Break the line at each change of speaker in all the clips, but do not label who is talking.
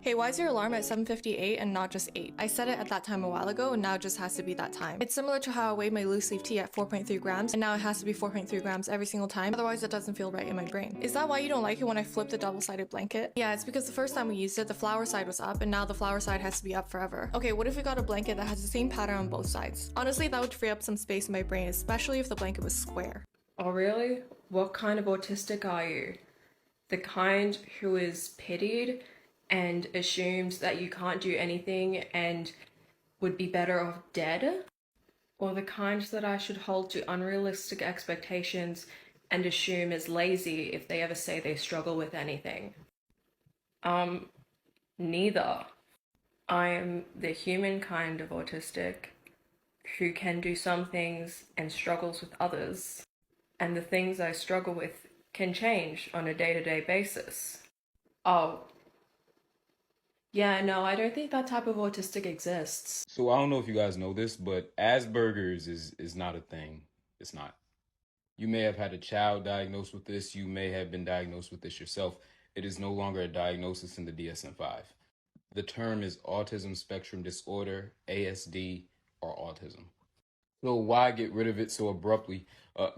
Hey, why is your alarm at 7:58 and not just 8? I set it at that time a while ago and now it just has to be that time. It's similar to how I weighed my loose leaf tea at 4.3 grams and now it has to be 4.3 grams every single time, otherwise it doesn't feel right in my brain. Is that why you don't like it when I flip the double-sided blanket? Yeah, it's because the first time we used it, the flower side was up and now the flower side has to be up forever. Okay, what if we got a blanket that has the same pattern on both sides? Honestly, that would free up some space in my brain, especially if the blanket was square.
Oh really? What kind of autistic are you? The kind who is pitied and assumes that you can't do anything and would be better off dead? Or the kind that I should hold to unrealistic expectations and assume is lazy if they ever say they struggle with anything? Neither. I am the human kind of autistic who can do some things and struggles with others. And the things I struggle with can change on a day-to-day basis. Oh, yeah, no, I don't think that type of autistic exists.
So I don't know if you guys know this, but Asperger's is not a thing. It's not. You may have had a child diagnosed with this. You may have been diagnosed with this yourself. It is no longer a diagnosis in the DSM-5. The term is autism spectrum disorder, ASD, or autism. So why get rid of it so abruptly?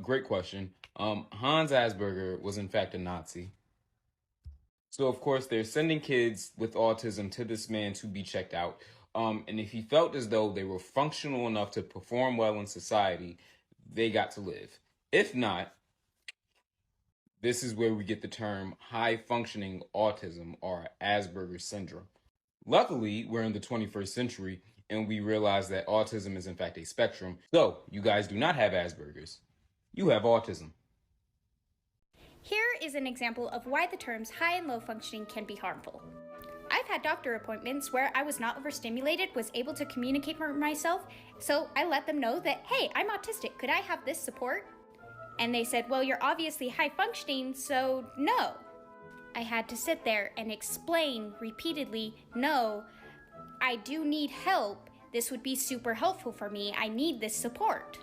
Great question. Hans Asperger was in fact a Nazi. So of course they're sending kids with autism to this man to be checked out. And if he felt as though they were functional enough to perform well in society, they got to live. If not, this is where we get the term high functioning autism or Asperger's syndrome. Luckily, we're in the 21st century and we realize that autism is in fact a spectrum. So you guys do not have Asperger's. You have autism.
Here is an example of why the terms high and low functioning can be harmful. I've had doctor appointments where I was not overstimulated, was able to communicate for myself, so I let them know that, hey, I'm autistic, could I have this support? And they said, well, you're obviously high functioning, so no. I had to sit there and explain repeatedly, no, I do need help. This would be super helpful for me. I need this support.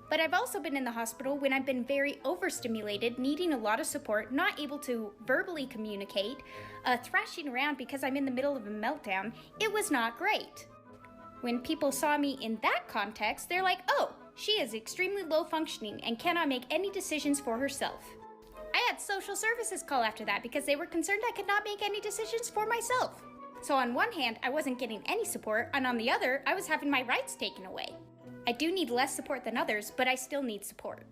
But I've also been in the hospital when I've been very overstimulated, needing a lot of support, not able to verbally communicate, thrashing around because I'm in the middle of a meltdown. It was not great. When people saw me in that context, they're like, oh, she is extremely low functioning and cannot make any decisions for herself. I had social services call after that because they were concerned I could not make any decisions for myself. So on one hand, I wasn't getting any support, and on the other, I was having my rights taken away. I do need less support than others, but I still need support.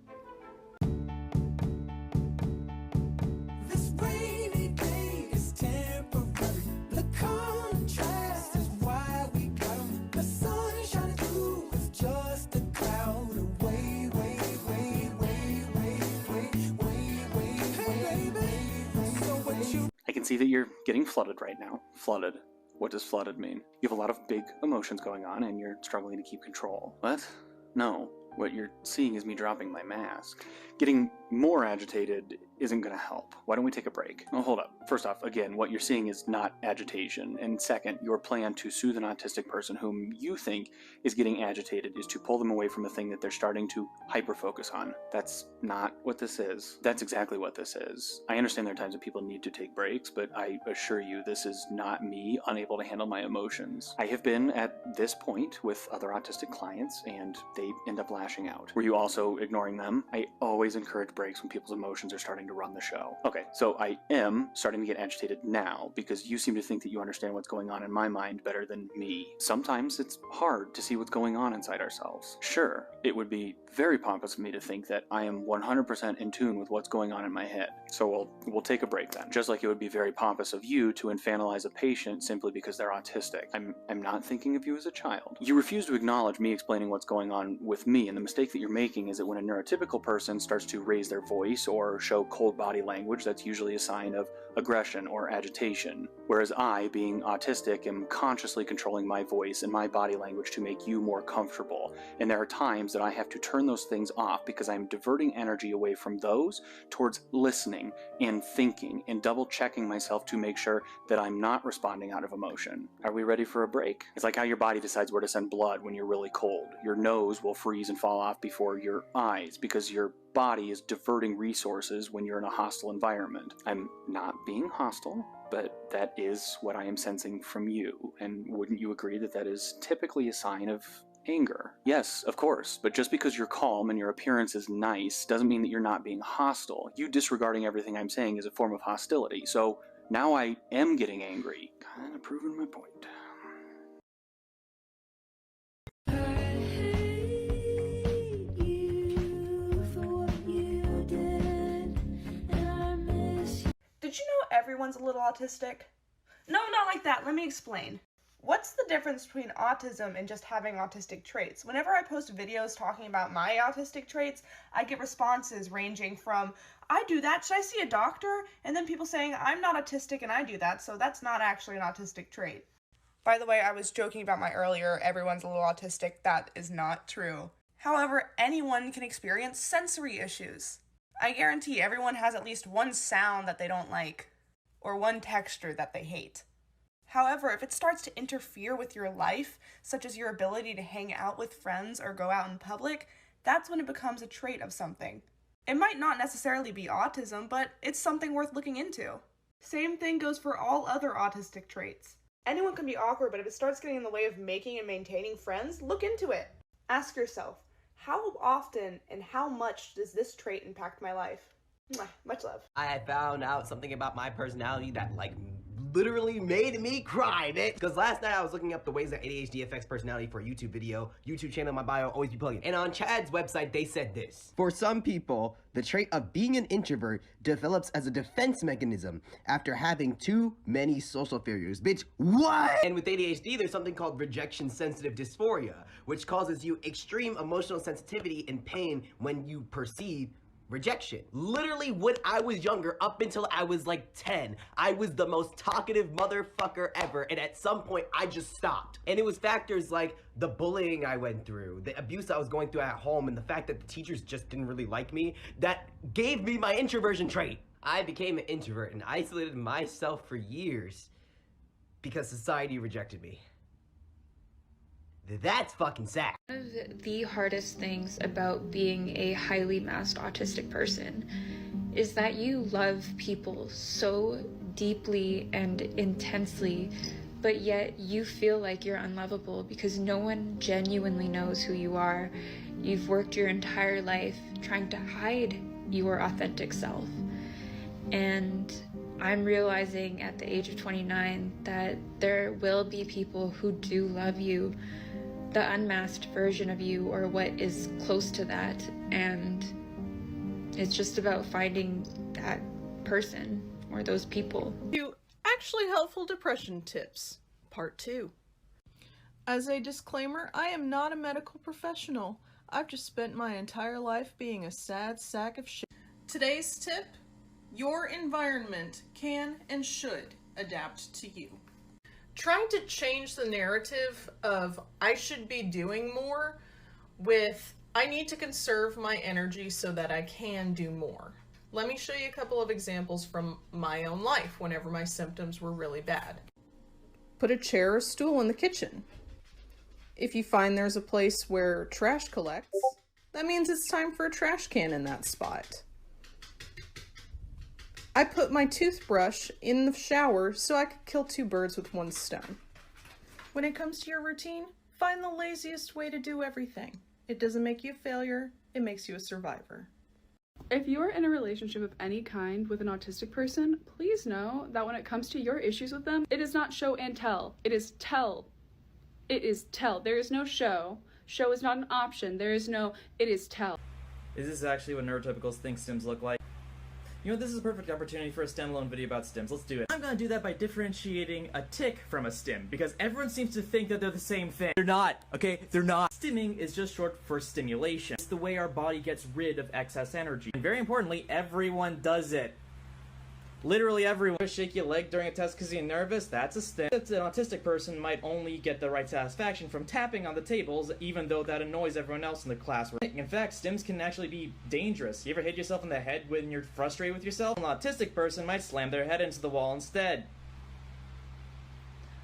This rainy day is temporary. The contrast is why we got 'em. The sun is shining through is just a cloud away, way, way, way, way, way, way, way, way, way. So what you
I can see that you're getting flooded right now. Flooded. What does flooded mean? You have a lot of big emotions going on and you're struggling to keep control. What? No. What you're seeing is me dropping my mask. Getting more agitated isn't going to help. Why don't we take a break? Oh, hold up. First off, again, what you're seeing is not agitation. And second, your plan to soothe an autistic person whom you think is getting agitated is to pull them away from the thing that they're starting to hyper-focus on. That's not what this is. That's exactly what this is. I understand there are times that people need to take breaks, but I assure you this is not me unable to handle my emotions. I have been at this point with other autistic clients and they end up lashing out. Were you also ignoring them? I always encourage breaks when people's emotions are starting to run the show. Okay, so I am starting to get agitated now because you seem to think that you understand what's going on in my mind better than me. Sometimes it's hard to see what's going on inside ourselves. Sure, it would be very pompous of me to think that I am 100% in tune with what's going on in my head. So we'll take a break then. Just like it would be very pompous of you to infantilize a patient simply because they're autistic. I'm not thinking of you as a child. You refuse to acknowledge me explaining what's going on with me, and the mistake that you're making is that when a neurotypical person starts to raise their voice or show cold body language, that's usually a sign of aggression or agitation. Whereas I, being autistic, am consciously controlling my voice and my body language to make you more comfortable. And there are times that I have to turn those things off because I'm diverting energy away from those towards listening and thinking and double checking myself to make sure that I'm not responding out of emotion. Are we ready for a break? It's like how your body decides where to send blood when you're really cold. Your nose will freeze and fall off before your eyes because your body is diverting resources when you're in a hostile environment. I'm not being hostile, but that is what I am sensing from you, and wouldn't you agree that that is typically a sign of anger? Yes, of course, but just because you're calm and your appearance is nice doesn't mean that you're not being hostile. You disregarding everything I'm saying is a form of hostility, so now I am getting angry. Kind of proving my point.
Did you know everyone's a little autistic? No, not like that. Let me explain. What's the difference between autism and just having autistic traits? Whenever I post videos talking about my autistic traits, I get responses ranging from, I do that, should I see a doctor? And then people saying, I'm not autistic and I do that, so that's not actually an autistic trait. By the way, I was joking about my earlier, everyone's a little autistic. That is not true. However, anyone can experience sensory issues. I guarantee everyone has at least one sound that they don't like, or one texture that they hate. However, if it starts to interfere with your life, such as your ability to hang out with friends or go out in public, that's when it becomes a trait of something. It might not necessarily be autism, but it's something worth looking into. Same thing goes for all other autistic traits. Anyone can be awkward, but if it starts getting in the way of making and maintaining friends, look into it. Ask yourself, how often and how much does this trait impact my life? Mwah, much love.
I had found out something about my personality that literally made me cry, bitch. Because last night I was looking up the ways that ADHD affects personality for a YouTube video. YouTube channel in my bio, always be plugging. And on Chad's website, they said this. For some people, the trait of being an introvert develops as a defense mechanism after having too many social failures. Bitch, what? And with ADHD, there's something called rejection sensitive dysphoria, which causes you extreme emotional sensitivity and pain when you perceive rejection. Literally, when I was younger, up until I was like 10, I was the most talkative motherfucker ever, and at some point, I just stopped. And it was factors like the bullying I went through, the abuse I was going through at home, and the fact that the teachers just didn't really like me, that gave me my introversion trait. I became an introvert and isolated myself for years because society rejected me. That's fucking sad.
One of the hardest things about being a highly masked autistic person is that you love people so deeply and intensely, but yet you feel like you're unlovable because no one genuinely knows who you are. You've worked your entire life trying to hide your authentic self. And I'm realizing at the age of 29 that there will be people who do love you, the unmasked version of you or what is close to that, and it's just about finding that person or those people.
Actually helpful depression tips, part 2. As a disclaimer, I am not a medical professional. I've just spent my entire life being a sad sack of shit. Today's tip: your environment can and should adapt to you. Trying to change the narrative of I should be doing more with I need to conserve my energy so that I can do more. Let me show you a couple of examples from my own life whenever my symptoms were really bad. Put a chair or stool in the kitchen. If you find there's a place where trash collects, that means it's time for a trash can in that spot. I put my toothbrush in the shower so I could kill 2 birds with 1 stone. When it comes to your routine, find the laziest way to do everything. It doesn't make you a failure, it makes you a survivor.
If you are in a relationship of any kind with an autistic person, please know that when it comes to your issues with them, it is not show and tell. It is tell. It is tell. There is no show. Show is not an option. There is no, it is tell.
Is this actually what neurotypicals think stims look like? You know, this is a perfect opportunity for a standalone video about stims. Let's do it. I'm gonna do that by differentiating a tick from a stim, because everyone seems to think that they're the same thing. They're not, okay? They're not. Stimming is just short for stimulation. It's the way our body gets rid of excess energy. And very importantly, everyone does it. Literally everyone. Shake your leg during a test because you're nervous, that's a stim. An autistic person might only get the right satisfaction from tapping on the tables, even though that annoys everyone else in the class. In fact, stims can actually be dangerous. You ever hit yourself in the head when you're frustrated with yourself? An autistic person might slam their head into the wall instead.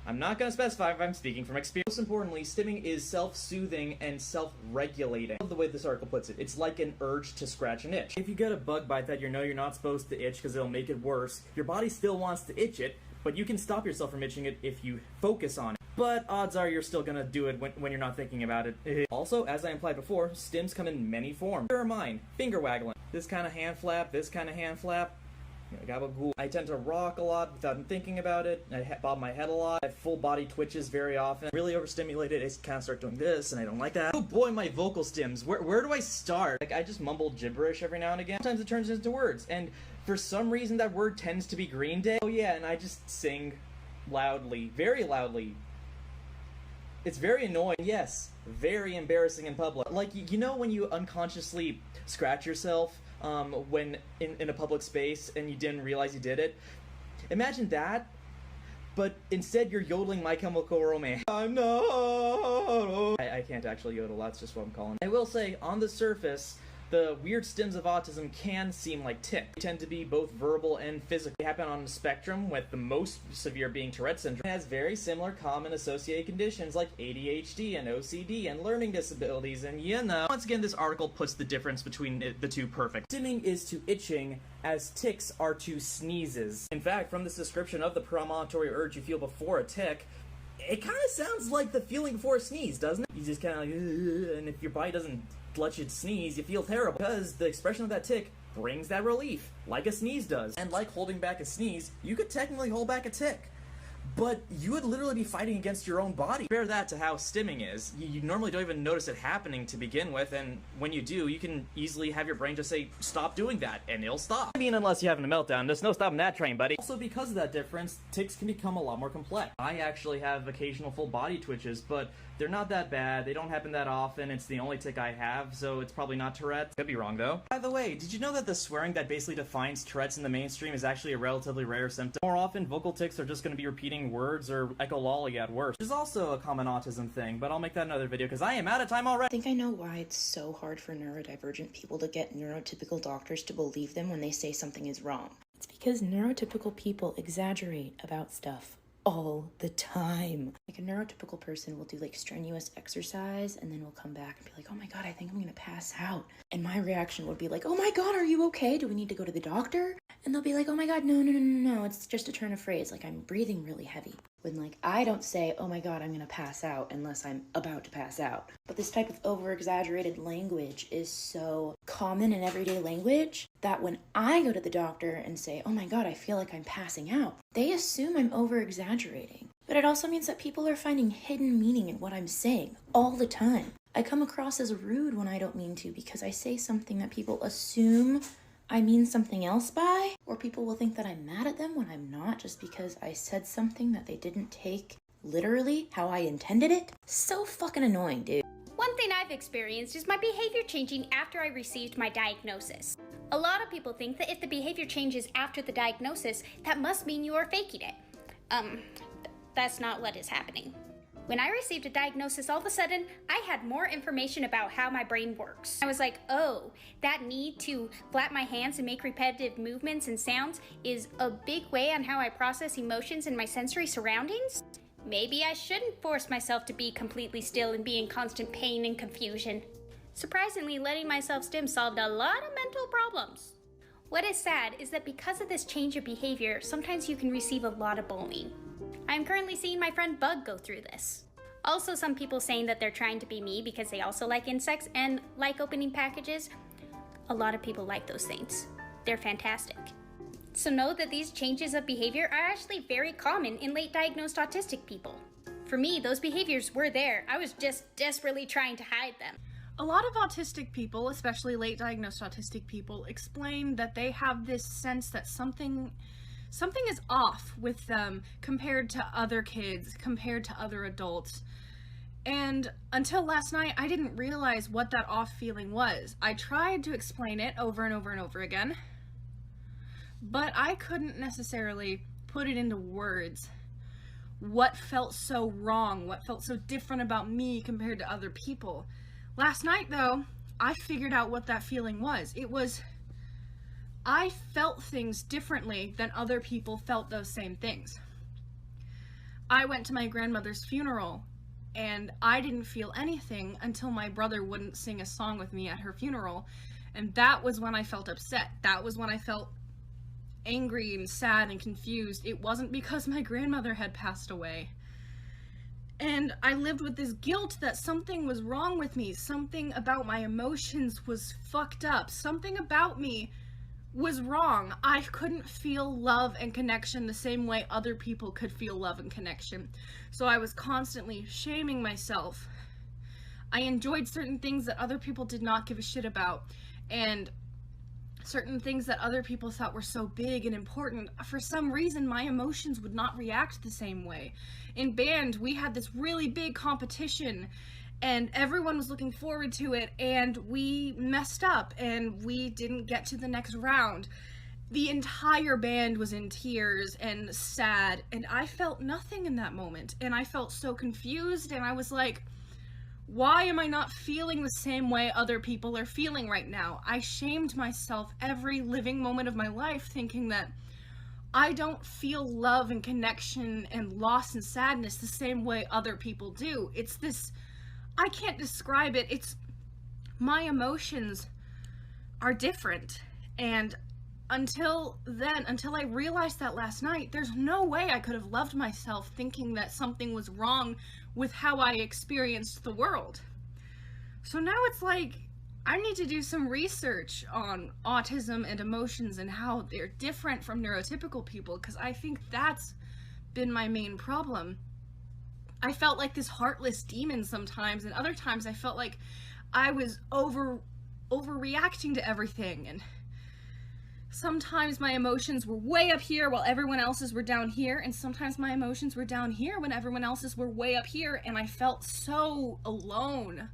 I'm not gonna specify if I'm speaking from experience. Most importantly, stimming is self-soothing and self-regulating. I love the way this article puts it. It's like an urge to scratch an itch. If you get a bug bite that you know you're not supposed to itch because it'll make it worse, your body still wants to itch it, but you can stop yourself from itching it if you focus on it. But odds are you're still gonna do it when you're not thinking about it. Also, as I implied before, stims come in many forms. Here are mine. Finger waggling. This kind of hand flap, this kind of hand flap. Gabagool. I tend to rock a lot without thinking about it. I bob my head a lot. I have full body twitches very often. Really overstimulated, I kind of start doing this, and I don't like that. Oh boy, my vocal stims. Where do I start? Like, I just mumble gibberish every now and again. Sometimes it turns into words, and for some reason that word tends to be Green Day. Oh yeah, and I just sing loudly, very loudly. It's very annoying. Yes, very embarrassing in public. Like, you know when you unconsciously scratch yourself when in a public space and you didn't realize you did it? Imagine that, but instead you're yodeling My Chemical Romance. I'm not. I can't actually yodel, that's just what I'm calling it. I will say, on the surface, the weird stims of autism can seem like tics. They tend to be both verbal and physical. They happen on a spectrum, with the most severe being Tourette syndrome. It has very similar common associated conditions like ADHD and OCD and learning disabilities, and you know. Once again, this article puts the difference between the two perfect. Stimming is to itching as tics are to sneezes. In fact, from this description of the premonitory urge you feel before a tic, it kind of sounds like the feeling before a sneeze, doesn't it? You just kind of like, and if your body doesn't let you sneeze, you feel terrible, because the expression of that tic brings that relief, like a sneeze does. And like holding back a sneeze, you could technically hold back a tic, but you would literally be fighting against your own body. Compare that to how stimming is. You normally don't even notice it happening to begin with, and when you do, you can easily have your brain just say, stop doing that, and it'll stop. I mean, unless you're having a meltdown, there's no stopping that train, buddy. Also, because of that difference, tics can become a lot more complex. I actually have occasional full body twitches, but they're not that bad, they don't happen that often, it's the only tic I have, so it's probably not Tourette's. Could be wrong, though. By the way, did you know that the swearing that basically defines Tourette's in the mainstream is actually a relatively rare symptom? More often, vocal tics are just going to be repeating words or echololly at worst, which is also a common autism thing, but I'll make that another video because I am out of time already.
I think I know why it's so hard for neurodivergent people to get neurotypical doctors to believe them when they say something is wrong. It's because neurotypical people exaggerate about stuff all the time. Like, a neurotypical person will do like strenuous exercise and then will come back and be like, oh my god, I think I'm gonna pass out. And my reaction would be like, oh my god, are you okay? Do we need to go to the doctor? And they'll be like, oh my god, no, it's just a turn of phrase, like I'm breathing really heavy. When like I don't say, oh my god, I'm gonna pass out unless I'm about to pass out. But this type of over-exaggerated language is so common in everyday language that when I go to the doctor and say, oh my god, I feel like I'm passing out, they assume I'm over-exaggerating. But it also means that people are finding hidden meaning in what I'm saying all the time. I come across as rude when I don't mean to because I say something that people assume I mean something else by, or people will think that I'm mad at them when I'm not, just because I said something that they didn't take literally how I intended it. So fucking annoying, dude.
One thing I've experienced is my behavior changing after I received my diagnosis. A lot of people think that if the behavior changes after the diagnosis, that must mean you are faking it. That's not what is happening. When I received a diagnosis, all of a sudden, I had more information about how my brain works. I was like, oh, that need to flap my hands and make repetitive movements and sounds is a big way on how I process emotions in my sensory surroundings? Maybe I shouldn't force myself to be completely still and be in constant pain and confusion. Surprisingly, letting myself stim solved a lot of mental problems. What is sad is that because of this change of behavior, sometimes you can receive a lot of bullying. I'm currently seeing my friend Bug go through this. Also, some people saying that they're trying to be me because they also like insects and like opening packages. A lot of people like those things. They're fantastic. So know that these changes of behavior are actually very common in late diagnosed autistic people. For me, those behaviors were there. I was just desperately trying to hide them.
A lot of autistic people, especially late diagnosed autistic people, explain that they have this sense that something is off with them compared to other kids, compared to other adults. And until last night, I didn't realize what that off feeling was. I tried to explain it over and over and over again, but I couldn't necessarily put it into words. What felt so wrong, what felt so different about me compared to other people. Last night, though, I figured out what that feeling was. It was, I felt things differently than other people felt those same things. I went to my grandmother's funeral and I didn't feel anything until my brother wouldn't sing a song with me at her funeral. And that was when I felt upset. That was when I felt angry and sad and confused. It wasn't because my grandmother had passed away. And I lived with this guilt that something was wrong with me. Something about my emotions was fucked up. Something about me was wrong. I couldn't feel love and connection the same way other people could feel love and connection. So I was constantly shaming myself. I enjoyed certain things that other people did not give a shit about. And certain things that other people thought were so big and important, for some reason my emotions would not react the same way. In band, we had this really big competition and everyone was looking forward to it, and we messed up and we didn't get to the next round. The entire band was in tears and sad, and I felt nothing in that moment, and I felt so confused, and I was like, why am I not feeling the same way other people are feeling right now? I shamed myself every living moment of my life, thinking that I don't feel love and connection and loss and sadness the same way other people do. It's this, I can't describe it. It's, my emotions are different. And until I realized that last night, there's no way I could have loved myself thinking that something was wrong with how I experienced the world. So now it's like, I need to do some research on autism and emotions and how they're different from neurotypical people, because I think that's been my main problem. I felt like this heartless demon sometimes, and other times I felt like I was overreacting to everything, and sometimes my emotions were way up here while everyone else's were down here, and sometimes my emotions were down here when everyone else's were way up here, and I felt so alone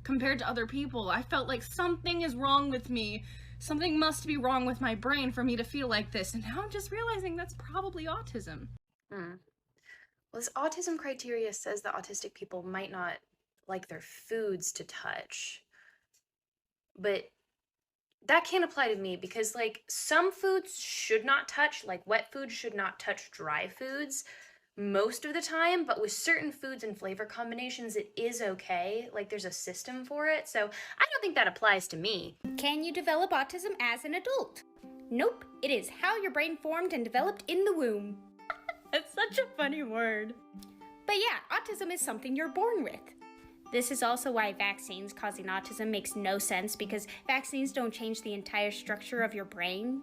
compared to other people. I felt like something is wrong with me. Something must be wrong with my brain for me to feel like this, and now I'm just realizing that's probably autism.
Well, this autism criteria says that autistic people might not like their foods to touch, but that can't apply to me because, like, some foods should not touch, like wet foods should not touch dry foods most of the time, but with certain foods and flavor combinations, it is okay. Like, there's a system for it, so I don't think that applies to me.
Can you develop autism as an adult? Nope, it is how your brain formed and developed in the womb.
That's such a funny word.
But yeah, autism is something you're born with. This is also why vaccines causing autism makes no sense, because vaccines don't change the entire structure of your brain.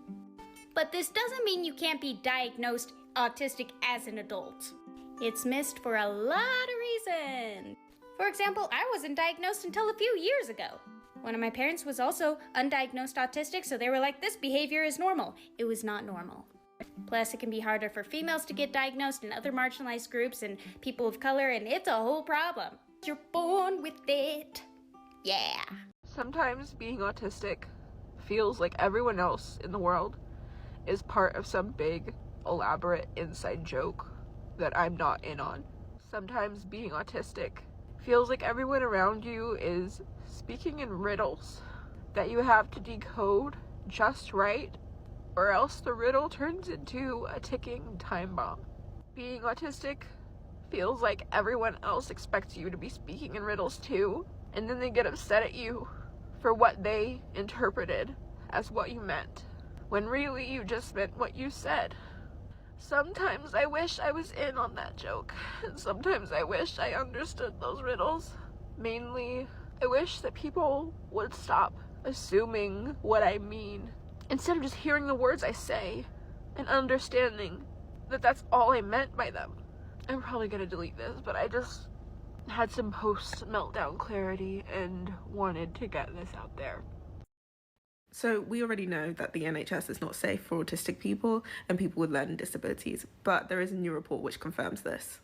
But this doesn't mean you can't be diagnosed autistic as an adult. It's missed for a lot of reasons. For example, I wasn't diagnosed until a few years ago. One of my parents was also undiagnosed autistic, so they were like, this behavior is normal. It was not normal. Plus, it can be harder for females to get diagnosed in other marginalized groups and people of color, and it's a whole problem. You're born with it. Yeah.
Sometimes being autistic feels like everyone else in the world is part of some big, elaborate inside joke that I'm not in on. Sometimes being autistic feels like everyone around you is speaking in riddles that you have to decode just right, or else the riddle turns into a ticking time bomb. Being autistic feels like everyone else expects you to be speaking in riddles too, and then they get upset at you for what they interpreted as what you meant, when really you just meant what you said. Sometimes I wish I was in on that joke, and sometimes I wish I understood those riddles. Mainly, I wish that people would stop assuming what I mean, instead of just hearing the words I say and understanding that that's all I meant by them. I'm probably gonna delete this, but I just had some post-meltdown clarity and wanted to get this out there.
So we already know that the NHS is not safe for autistic people and people with learning disabilities, but there is a new report which confirms this.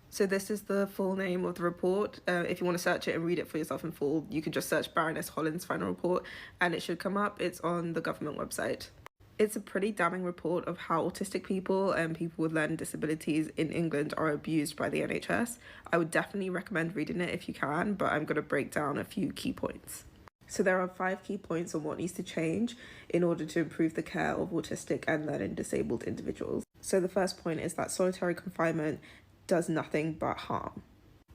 So this is the full name of the report. If you want to search it and read it for yourself in full, you can just search Baroness Holland's final report and it should come up. It's on the government website. It's a pretty damning report of how autistic people and people with learning disabilities in England are abused by the NHS. I would definitely recommend reading it if you can, but I'm going to break down a few key points. So there are 5 key points on what needs to change in order to improve the care of autistic and learning disabled individuals. So the first point is that solitary confinement does nothing but harm.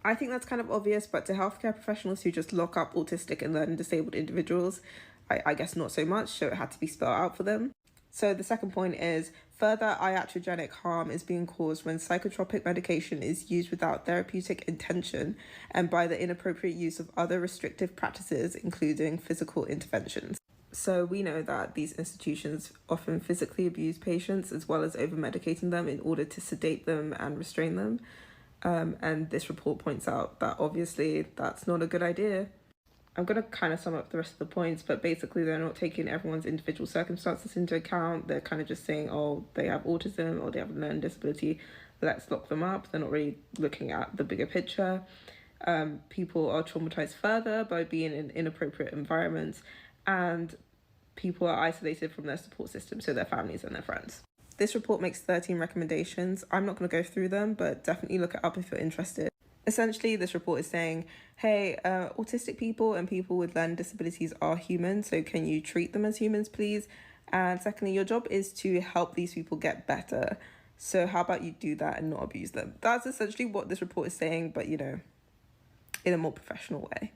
I think that's kind of obvious, but to healthcare professionals who just lock up autistic and learning disabled individuals, I guess not so much, so it had to be spelled out for them. So the second point is, further iatrogenic harm is being caused when psychotropic medication is used without therapeutic intention and by the inappropriate use of other restrictive practices, including physical interventions. So we know that these institutions often physically abuse patients as well as over-medicating them in order to sedate them and restrain them. And this report points out that obviously that's not a good idea. I'm going to kind of sum up the rest of the points, but basically they're not taking everyone's individual circumstances into account. They're kind of just saying, oh, they have autism or they have a learning disability, let's lock them up. They're not really looking at the bigger picture. People are traumatized further by being in inappropriate environments, and people are isolated from their support system, so their families and their friends. This report makes 13 recommendations. I'm not going to go through them, but definitely look it up if you're interested. Essentially, this report is saying, hey, autistic people and people with learning disabilities are human, so can you treat them as humans, please? And secondly, your job is to help these people get better. So how about you do that and not abuse them? That's essentially what this report is saying, but, you know, in a more professional way.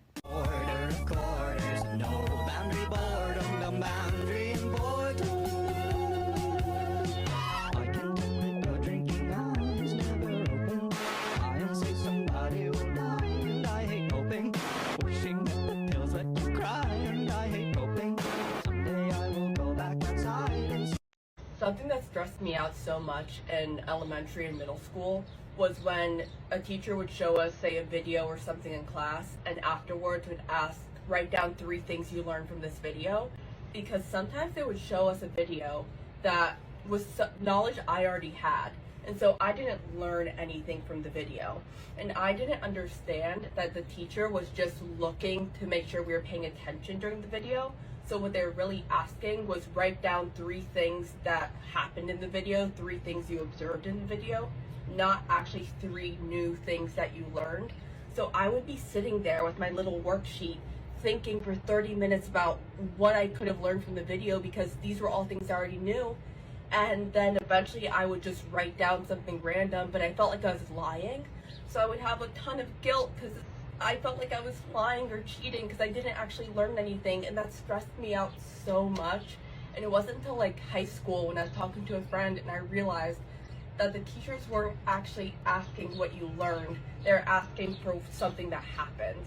Something that stressed me out so much in elementary and middle school was when a teacher would show us, say, a video or something in class, and afterwards would ask, write down 3 things you learned from this video, because sometimes they would show us a video that was knowledge I already had, and so I didn't learn anything from the video, and I didn't understand that the teacher was just looking to make sure we were paying attention during the video. So what they're really asking was write down 3 things that happened in the video, 3 things you observed in the video, not actually 3 new things that you learned. So I would be sitting there with my little worksheet thinking for 30 minutes about what I could have learned from the video, because these were all things I already knew. And then eventually I would just write down something random, but I felt like I was lying. So I would have a ton of guilt because I felt like I was lying or cheating because I didn't actually learn anything, and that stressed me out so much. And it wasn't until like high school when I was talking to a friend and I realized that the teachers weren't actually asking what you learned, they're asking for something that happened.